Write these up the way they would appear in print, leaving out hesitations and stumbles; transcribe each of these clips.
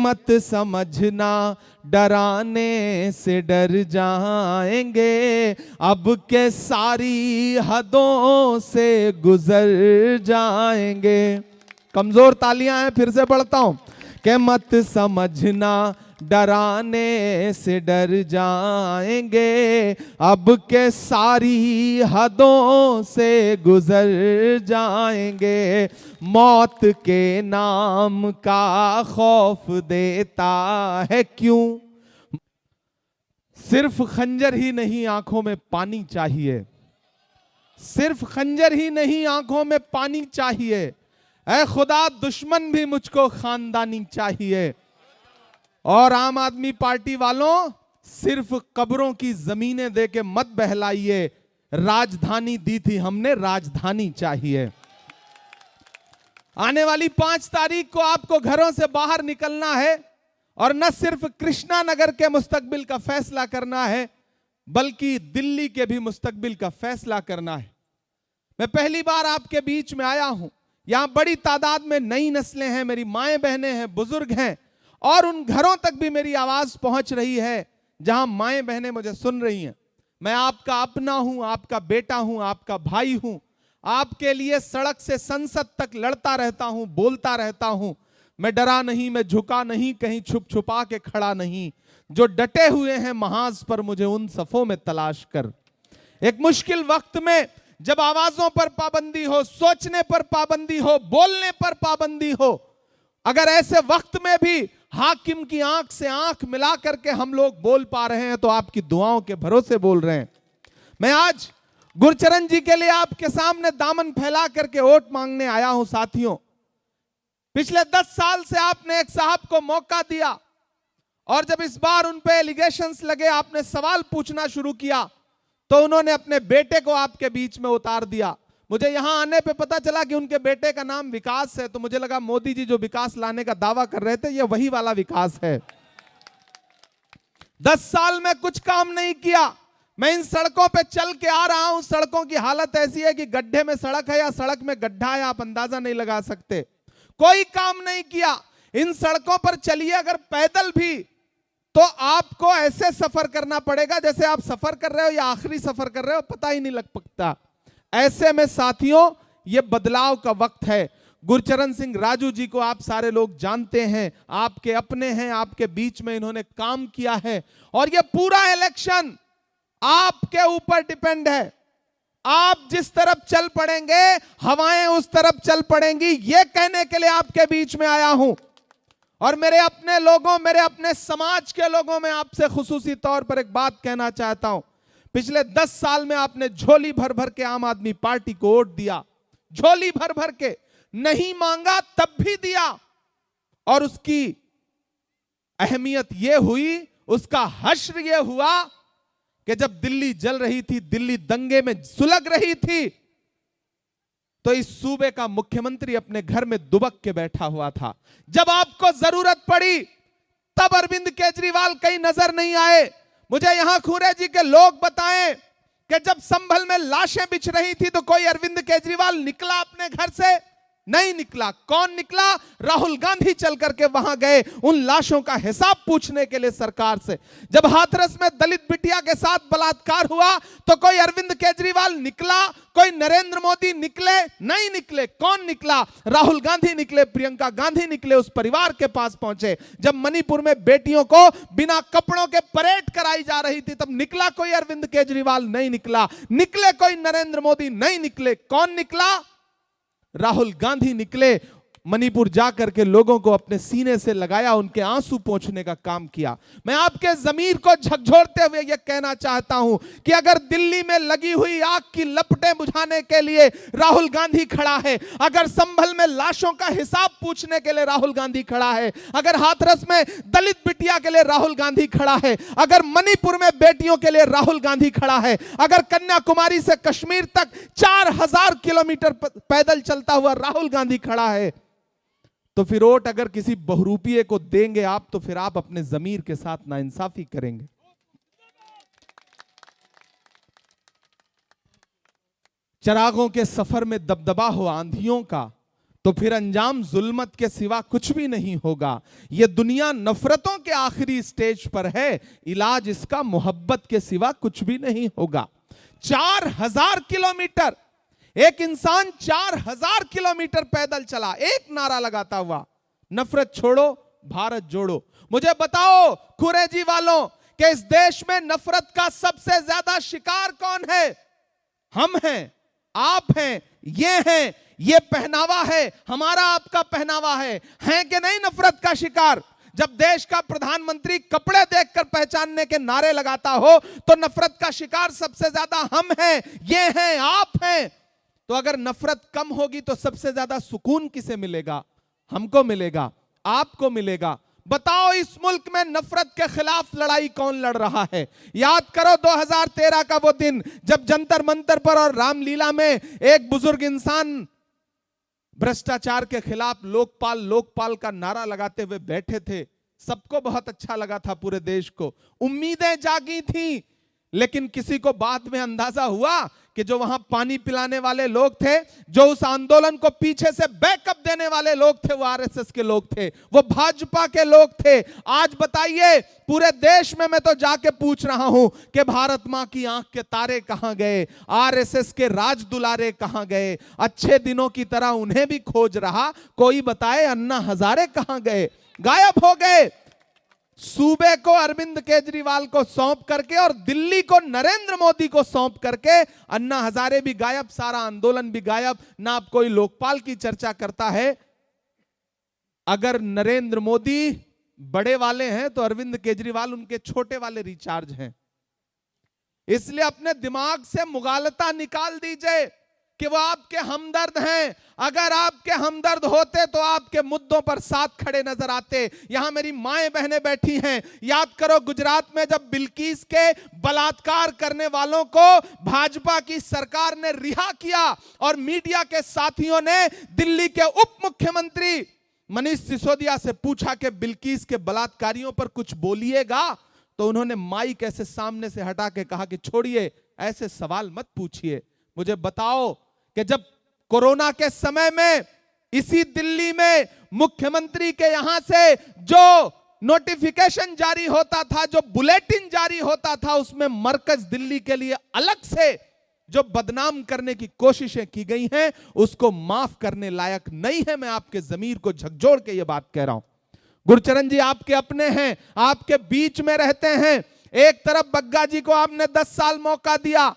मत समझना डराने से डर जाएंगे, अब के सारी हदों से गुजर जाएंगे। कमजोर तालियां हैं, फिर से पढ़ता हूं कि मत समझना डराने से डर जाएंगे, अब के सारी हदों से गुजर जाएंगे। मौत के नाम का खौफ देता है क्यों? सिर्फ खंजर ही नहीं आंखों में पानी चाहिए, सिर्फ खंजर ही नहीं आंखों में पानी चाहिए। ऐ खुदा दुश्मन भी मुझको खानदानी चाहिए। और आम आदमी पार्टी वालों, सिर्फ कब्रों की जमीनें देके मत बहलाइए, राजधानी दी थी हमने, राजधानी चाहिए। आने वाली 5 तारीख को आपको घरों से बाहर निकलना है और न सिर्फ कृष्णा नगर के मुस्तकबिल का फैसला करना है, बल्कि दिल्ली के भी मुस्तकबिल का फैसला करना है। मैं पहली बार आपके बीच में आया हूं। यहां बड़ी तादाद में नई नस्लें हैं, मेरी माएं बहनें हैं, बुजुर्ग हैं, और उन घरों तक भी मेरी आवाज पहुंच रही है जहां माएं बहनें मुझे सुन रही हैं। मैं आपका अपना हूं, आपका बेटा हूं, आपका भाई हूं। आपके लिए सड़क से संसद तक लड़ता रहता हूं, बोलता रहता हूं। मैं डरा नहीं, मैं झुका नहीं, कहीं छुप छुपा के खड़ा नहीं। जो डटे हुए हैं महाज पर, मुझे उन सफों में तलाश कर। एक मुश्किल वक्त में जब आवाजों पर पाबंदी हो, सोचने पर पाबंदी हो, बोलने पर पाबंदी हो, अगर ऐसे वक्त में भी हाकिम की आंख से आंख मिला करके हम लोग बोल पा रहे हैं, तो आपकी दुआओं के भरोसे बोल रहे हैं। मैं आज गुरचरण जी के लिए आपके सामने दामन फैला करके वोट मांगने आया हूं। साथियों, पिछले 10 साल से आपने एक साहब को मौका दिया, और जब इस बार उन पे एलिगेशंस लगे, आपने सवाल पूछना शुरू किया, तो उन्होंने अपने बेटे को आपके बीच में उतार दिया। मुझे यहां आने पे पता चला कि उनके बेटे का नाम विकास है, तो मुझे लगा मोदी जी जो विकास लाने का दावा कर रहे थे, ये वही वाला विकास है। 10 साल में कुछ काम नहीं किया। मैं इन सड़कों पे चल के आ रहा हूं, सड़कों की हालत ऐसी है कि गड्ढे में सड़क है या सड़क में गड्ढा है, आप अंदाजा नहीं लगा सकते। कोई काम नहीं किया। इन सड़कों पर चलिए अगर पैदल भी, तो आपको ऐसे सफर करना पड़ेगा जैसे आप सफर कर रहे हो या आखिरी सफर कर रहे हो, पता ही नहीं लग सकता। ऐसे में साथियों, ये बदलाव का वक्त है। गुरचरण सिंह राजू जी को आप सारे लोग जानते हैं, आपके अपने हैं, आपके बीच में इन्होंने काम किया है, और ये पूरा इलेक्शन आपके ऊपर डिपेंड है। आप जिस तरफ चल पड़ेंगे, हवाएं उस तरफ चल पड़ेंगी, ये कहने के लिए आपके बीच में आया हूं। और मेरे अपने लोगों, मेरे अपने समाज के लोगों में आपसे खुसूसी तौर पर एक बात कहना चाहता हूं। पिछले 10 साल में आपने झोली भर भर के आम आदमी पार्टी को वोट दिया, झोली भर भर के, नहीं मांगा तब भी दिया, और उसकी अहमियत यह हुई, उसका हश्र यह हुआ कि जब दिल्ली जल रही थी, दिल्ली दंगे में सुलग रही थी, तो इस सूबे का मुख्यमंत्री अपने घर में दुबक के बैठा हुआ था। जब आपको जरूरत पड़ी, तब अरविंद केजरीवाल कहीं नजर नहीं आए। मुझे यहां खूरे जी के लोग बताएं कि जब संभल में लाशें बिछ रही थी, तो कोई अरविंद केजरीवाल निकला अपने घर से? नहीं निकला। कौन निकला? राहुल गांधी चल करके वहां गए उन लाशों का हिसाब पूछने के लिए सरकार से। जब हाथरस में दलित बिटिया के साथ बलात्कार हुआ, तो कोई अरविंद केजरीवाल निकला? कोई नरेंद्र मोदी निकले? नहीं निकले। कौन निकला? राहुल गांधी निकले, प्रियंका गांधी निकले, उस परिवार के पास पहुंचे। जब मणिपुर में बेटियों को बिना कपड़ों के परेड कराई जा रही थी, तब निकला कोई अरविंद केजरीवाल? नहीं निकला। निकले कोई नरेंद्र मोदी? नहीं निकले। कौन निकला? राहुल गांधी निकले, मणिपुर जाकर के लोगों को अपने सीने से लगाया, उनके आंसू पोंछने का काम किया। मैं आपके जमीर को झकझोरते हुए यह कहना चाहता हूं कि अगर दिल्ली में लगी हुई आग की लपटें बुझाने के लिए राहुल गांधी खड़ा है, अगर संभल में लाशों का हिसाब पूछने के लिए राहुल गांधी खड़ा है, अगर हाथरस में दलित बिटिया के लिए राहुल गांधी खड़ा है, अगर मणिपुर में बेटियों के लिए राहुल गांधी खड़ा है, अगर कन्याकुमारी से कश्मीर तक 4000 किलोमीटर पैदल चलता हुआ राहुल गांधी खड़ा है, तो फिर वोट अगर किसी बहुरूपिये को देंगे आप, तो फिर आप अपने जमीर के साथ नाइंसाफी करेंगे। चरागों के सफर में दबदबा हो आंधियों का, तो फिर अंजाम जुल्मत के सिवा कुछ भी नहीं होगा। ये दुनिया नफरतों के आखिरी स्टेज पर है, इलाज इसका मोहब्बत के सिवा कुछ भी नहीं होगा। 4000 किलोमीटर एक इंसान 4000 किलोमीटर पैदल चला, एक नारा लगाता हुआ, नफरत छोड़ो भारत जोड़ो। मुझे बताओ कुरैजी वालों कि इस देश में नफरत का सबसे ज्यादा शिकार कौन है? हम हैं, आप हैं, ये हैं, ये पहनावा है, हमारा आपका पहनावा है कि नहीं नफरत का शिकार? जब देश का प्रधानमंत्री कपड़े देखकर पहचानने के नारे लगाता हो तो नफरत का शिकार सबसे ज्यादा हम हैं, ये हैं, आप हैं। तो अगर नफरत कम होगी तो सबसे ज्यादा सुकून किसे मिलेगा? हमको मिलेगा, आपको मिलेगा। बताओ इस मुल्क में नफरत के खिलाफ लड़ाई कौन लड़ रहा है? याद करो 2013 का वो दिन जब जंतर मंतर पर और रामलीला में एक बुजुर्ग इंसान भ्रष्टाचार के खिलाफ लोकपाल लोकपाल का नारा लगाते हुए बैठे थे। सबको बहुत अच्छा लगा था, पूरे देश को उम्मीदें जागी थी, लेकिन किसी को बाद में अंदाजा हुआ कि जो वहां पानी पिलाने वाले लोग थे, जो उस आंदोलन को पीछे से बैकअप देने वाले लोग थे, वो आरएसएस के लोग थे, वो भाजपा के लोग थे। आज बताइए पूरे देश में मैं तो जाके पूछ रहा हूं कि भारत मां की आंख के तारे कहां गए, आरएसएस के राज दुलारे कहां गए? अच्छे दिनों की तरह उन्हें भी खोज रहा, कोई बताए अन्ना हजारे कहां गए? गायब हो गए। सूबे को अरविंद केजरीवाल को सौंप करके और दिल्ली को नरेंद्र मोदी को सौंप करके अन्ना हजारे भी गायब, सारा आंदोलन भी गायब। ना अब कोई लोकपाल की चर्चा करता है। अगर नरेंद्र मोदी बड़े वाले हैं तो अरविंद केजरीवाल उनके छोटे वाले रिचार्ज हैं। इसलिए अपने दिमाग से मुगालता निकाल दीजिए कि वो आपके हमदर्द हैं। अगर आपके हमदर्द होते तो आपके मुद्दों पर साथ खड़े नजर आते। यहां मेरी माएं बहनें बैठी हैं, याद करो गुजरात में जब बिल्किस के बलात्कार करने वालों को भाजपा की सरकार ने रिहा किया और मीडिया के साथियों ने दिल्ली के उप मुख्यमंत्री मनीष सिसोदिया से पूछा कि बिल्किस के बलात्कारियों पर कुछ बोलिएगा, तो उन्होंने माइक ऐसे सामने से हटा के कहा कि छोड़िए, ऐसे सवाल मत पूछिए। मुझे बताओ कि जब कोरोना के समय में इसी दिल्ली में मुख्यमंत्री के यहां से जो नोटिफिकेशन जारी होता था, जो बुलेटिन जारी होता था, उसमें मरकज दिल्ली के लिए अलग से जो बदनाम करने की कोशिशें की गई हैं, उसको माफ करने लायक नहीं है। मैं आपके जमीर को झकझोर के ये बात कह रहा हूं। गुरचरण जी आपके अपने हैं, आपके बीच में रहते हैं। एक तरफ बग्गा जी को आपने 10 साल मौका दिया,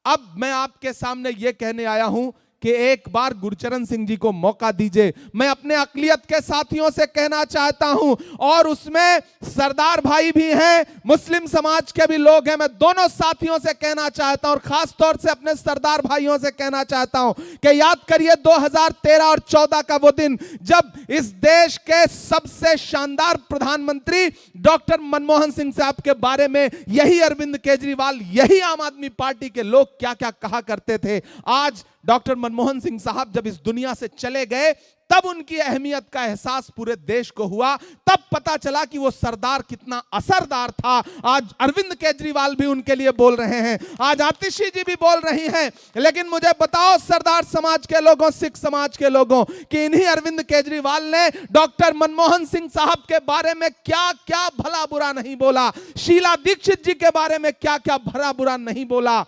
अब मैं आपके सामने यह कहने आया हूं कि एक बार गुरचरण सिंह जी को मौका दीजिए। मैं अपने अकलियत के साथियों से कहना चाहता हूं, और उसमें सरदार भाई भी हैं, मुस्लिम समाज के भी लोग हैं। मैं दोनों साथियों से कहना चाहता हूं और खास तौर से अपने सरदार भाइयों से कहना चाहता हूं कि याद करिए 2013 और 14 का वो दिन जब इस देश के सबसे शानदार प्रधानमंत्री डॉक्टर मनमोहन सिंह साहब के बारे में यही अरविंद केजरीवाल, यही आम आदमी पार्टी के लोग क्या क्या कहा करते थे। आज डॉक्टर मनमोहन सिंह साहब जब इस दुनिया से चले गए, तब उनकी अहमियत का एहसास पूरे देश को हुआ, तब पता चला कि वो सरदार कितना असरदार था। आज अरविंद केजरीवाल भी उनके लिए बोल रहे हैं, आज आतिशी जी भी बोल रही हैं। लेकिन मुझे बताओ सरदार समाज के लोगों, सिख समाज के लोगों, कि इन्हीं अरविंद केजरीवाल ने डॉक्टर मनमोहन सिंह साहब के बारे में क्या क्या भला बुरा नहीं बोला, शीला दीक्षित जी के बारे में क्या क्या भला बुरा नहीं बोला।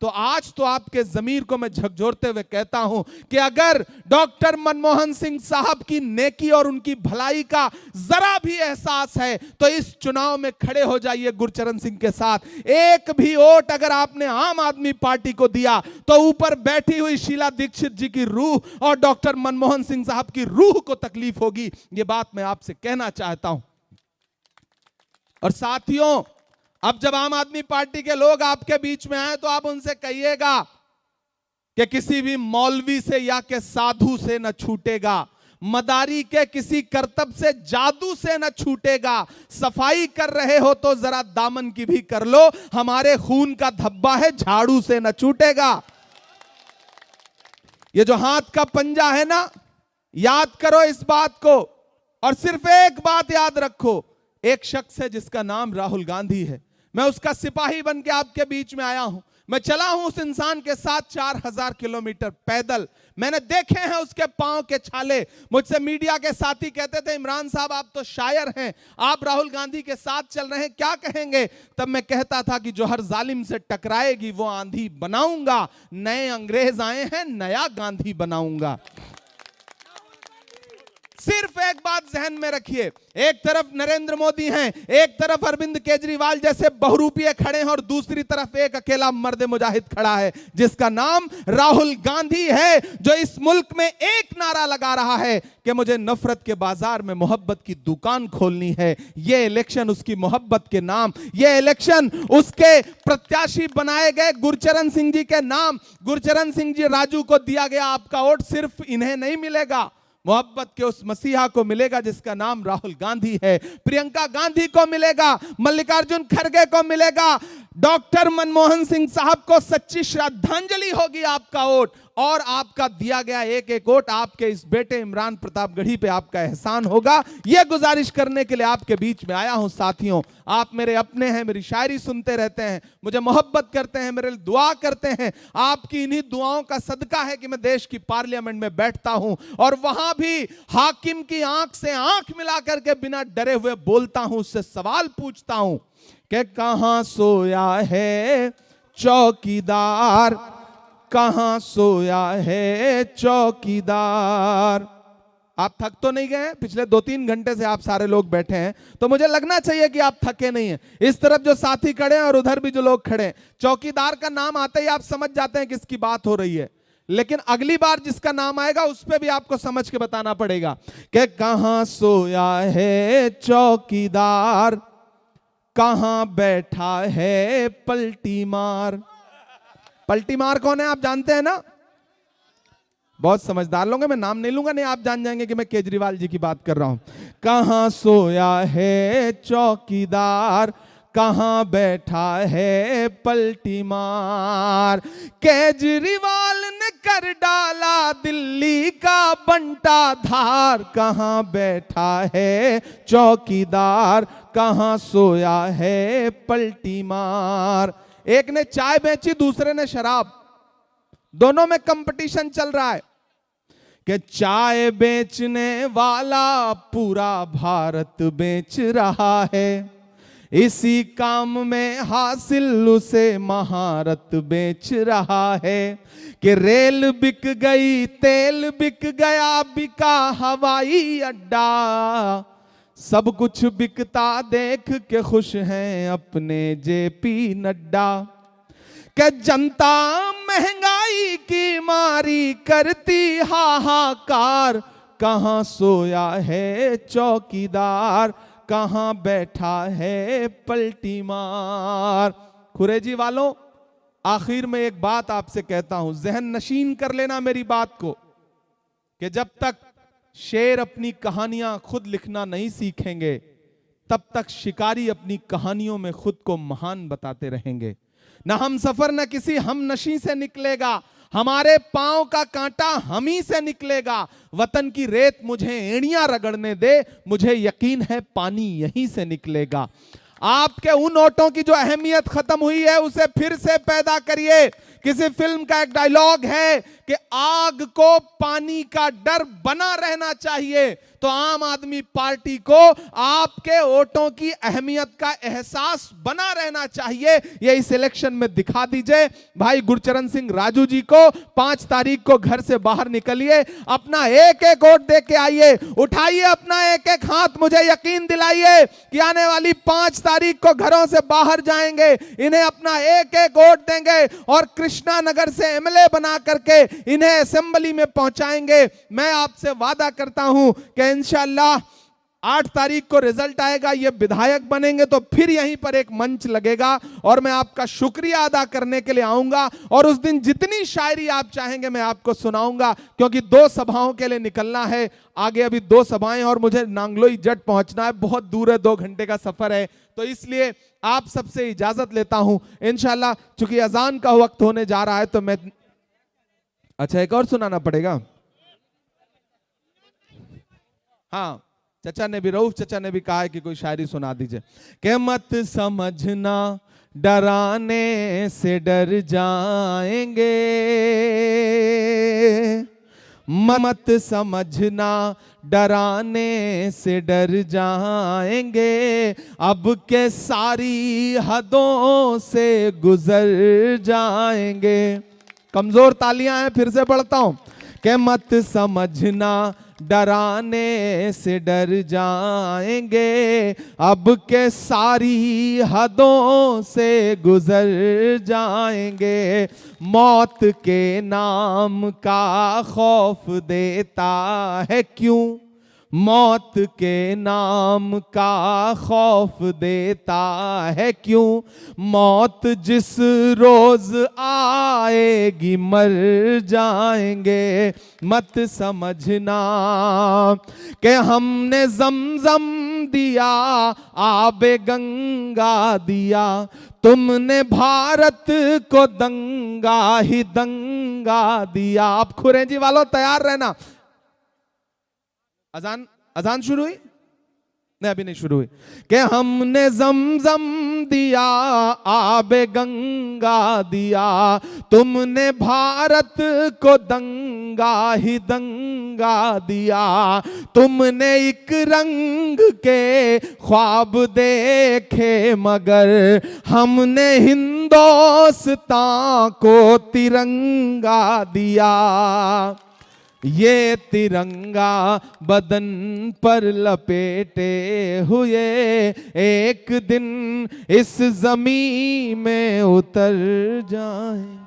तो आज तो आपके जमीर को मैं झकझोरते हुए कहता हूं कि अगर डॉक्टर मनमोहन सिंह साहब की नेकी और उनकी भलाई का जरा भी एहसास है तो इस चुनाव में खड़े हो जाइए गुरचरण सिंह के साथ। एक भी वोट अगर आपने आम आदमी पार्टी को दिया तो ऊपर बैठी हुई शीला दीक्षित जी की रूह और डॉक्टर मनमोहन सिंह साहब की रूह को तकलीफ होगी। यह बात मैं आपसे कहना चाहता हूं। और साथियों, अब जब आम आदमी पार्टी के लोग आपके बीच में आए तो आप उनसे कहिएगा कि किसी भी मौलवी से या के साधु से न छूटेगा, मदारी के किसी करतब से, जादू से न छूटेगा। सफाई कर रहे हो तो जरा दामन की भी कर लो, हमारे खून का धब्बा है, झाड़ू से न छूटेगा। ये जो हाथ का पंजा है ना, याद करो इस बात को, और सिर्फ एक बात याद रखो, एक शख्स है जिसका नाम राहुल गांधी है। मैं उसका सिपाही बन के आपके बीच में आया हूं। मैं चला हूं उस इंसान के साथ 4000 किलोमीटर पैदल, मैंने देखे हैं उसके पांव के छाले। मुझसे मीडिया के साथी कहते थे इमरान साहब आप तो शायर हैं, आप राहुल गांधी के साथ चल रहे हैं, क्या कहेंगे? तब मैं कहता था कि जो हर जालिम से टकराएगी वो आंधी बनाऊंगा, नए अंग्रेज आए हैं नया गांधी बनाऊंगा। सिर्फ एक बात जहन में रखिए, एक तरफ नरेंद्र मोदी हैं, एक तरफ अरविंद केजरीवाल जैसे बहुरूपिये खड़े हैं और दूसरी तरफ एक अकेला मर्द मुजाहिद खड़ा है जिसका नाम राहुल गांधी है, जो इस मुल्क में एक नारा लगा रहा है कि मुझे नफरत के बाजार में मोहब्बत की दुकान खोलनी है। यह इलेक्शन उसकी मोहब्बत के नाम, यह इलेक्शन उसके प्रत्याशी बनाए गए गुरचरण सिंह जी के नाम। गुरचरण सिंह जी राजू को दिया गया आपका वोट सिर्फ इन्हें नहीं मिलेगा, मोहब्बत के उस मसीहा को मिलेगा जिसका नाम राहुल गांधी है, प्रियंका गांधी को मिलेगा, मल्लिकार्जुन खड़गे को मिलेगा, डॉक्टर मनमोहन सिंह साहब को सच्ची श्रद्धांजलि होगी आपका वोट, और आपका दिया गया एक एक वोट आपके इस बेटे इमरान प्रतापगढ़ी पे आपका एहसान होगा। यह गुजारिश करने के लिए आपके बीच में आया हूं। साथियों, आप मेरे अपने हैं, मेरी शायरी सुनते रहते हैं, मुझे मोहब्बत करते हैं, मेरे लिए दुआ करते हैं। आपकी इन्हीं दुआओं का सदका है कि मैं देश की पार्लियामेंट में बैठता हूं और वहां भी हाकिम की आंख से आंख मिला करके बिना डरे हुए बोलता हूं, उससे सवाल पूछता हूं कि कहां सोया है चौकीदार, कहां सोया है चौकीदार। आप थक तो नहीं गए? पिछले 2-3 घंटे से आप सारे लोग बैठे हैं, तो मुझे लगना चाहिए कि आप थके नहीं हैं। इस तरफ जो साथी खड़े हैं और उधर भी जो लोग खड़े हैं, चौकीदार का नाम आते ही आप समझ जाते हैं किसकी बात हो रही है, लेकिन अगली बार जिसका नाम आएगा उस पर भी आपको समझ के बताना पड़ेगा कि कहां सोया है चौकीदार, कहां बैठा है पलटी मार। पलटी मार कौन है आप जानते हैं ना? बहुत समझदार लोग हैं, मैं नाम नहीं लूंगा, नहीं आप जान जाएंगे कि मैं केजरीवाल जी की बात कर रहा हूं। कहां सोया है चौकीदार, कहां बैठा है पलटी मार। केजरीवाल ने कर डाला दिल्ली का बंटा धार, कहां बैठा है चौकीदार, कहां सोया है पलटी मार। एक ने चाय बेची, दूसरे ने शराब, दोनों में कंपटीशन चल रहा है कि चाय बेचने वाला पूरा भारत बेच रहा है, इसी काम में हासिल उसे महारत बेच रहा है। कि रेल बिक गई, तेल बिक गया, बिका हवाई अड्डा, सब कुछ बिकता देख के खुश हैं अपने जेपी नड्डा। कि जनता महंगाई की मारी करती हाहाकार, कहां सोया है चौकीदार, कहां बैठा है पलटी मार। खुरेजी वालों, आखिर में एक बात आपसे कहता हूं, जहन नशीन कर लेना मेरी बात को, कि जब तक शेर अपनी कहानियां खुद लिखना नहीं सीखेंगे तब तक शिकारी अपनी कहानियों में खुद को महान बताते रहेंगे। ना हम सफर न किसी हम नशी से निकलेगा, हमारे पांव का कांटा हम ही से निकलेगा। वतन की रेत मुझे एड़ियां रगड़ने दे, मुझे यकीन है पानी यहीं से निकलेगा। आपके उन ओटों की जो अहमियत खत्म हुई है उसे फिर से पैदा करिए। किसी फिल्म का एक डायलॉग है कि आग को पानी का डर बना रहना चाहिए, तो आम आदमी पार्टी को आपके वोटों की अहमियत का एहसास बना रहना चाहिए। ये इस इलेक्शन में दिखा दीजिए। भाई गुरचरण सिंह राजू जी को 5 तारीख को घर से बाहर निकलिए, अपना एक एक वोट दे के आइए, उठाइए अपना एक एक हाथ। मुझे यकीन दिलाइए कि आने वाली 5 तारीख को घरों से बाहर जाएंगे, इन्हें अपना एक एक वोट देंगे और कृष्णा नगर से एमएलए बना करके इन्हें असेंबली में पहुंचाएंगे। मैं आपसे वादा करता हूं कि इंशाअल्लाह 8 तारीख को रिजल्ट आएगा, ये विधायक बनेंगे तो फिर यहीं पर एक मंच लगेगा और मैं आपका शुक्रिया अदा करने के लिए आऊंगा। और उस दिन जितनी शायरी आप चाहेंगे मैं आपको सुनाऊंगा, क्योंकि 2 सभाओं के लिए निकलना है। आगे अभी 2 सभाएं और मुझे नांगलोई जट पहुंचना है, बहुत दूर है, 2 घंटे का सफर है। तो इसलिए आप सबसे इजाजत लेता हूं इंशाअल्लाह। चूंकि अजान का वक्त होने जा रहा है तो मैं, अच्छा एक और सुनाना पड़ेगा। हाँ, चचा ने भी, रऊफ चचा ने भी कहा है कि कोई शायरी सुना दीजिए। कि मत समझना डराने से डर जाएंगे, मत समझना डराने से डर जाएंगे, अब के सारी हदों से गुजर जाएंगे। कमजोर तालियां हैं, फिर से पढ़ता हूं। कि मत समझना डराने से डर जाएंगे, अब के सारी हदों से गुजर जाएंगे। मौत के नाम का खौफ देता है क्यों, मौत के नाम का खौफ देता है क्यों, मौत जिस रोज आएगी मर जाएंगे। मत समझना कि हमने ज़मज़म दिया, आबे गंगा दिया, तुमने भारत को दंगा ही दंगा दिया। आप खुरेजी वालों तैयार रहना। अजान शुरू हुई? नहीं, अभी नहीं शुरू हुई। कि हमने ज़मज़म दिया, आबे गंगा दिया, तुमने भारत को दंगा ही दंगा दिया। तुमने एक रंग के ख्वाब देखे मगर हमने हिंदुस्तान को तिरंगा दिया। ये तिरंगा बदन पर लपेटे हुए एक दिन इस ज़मीन में उतर जाए।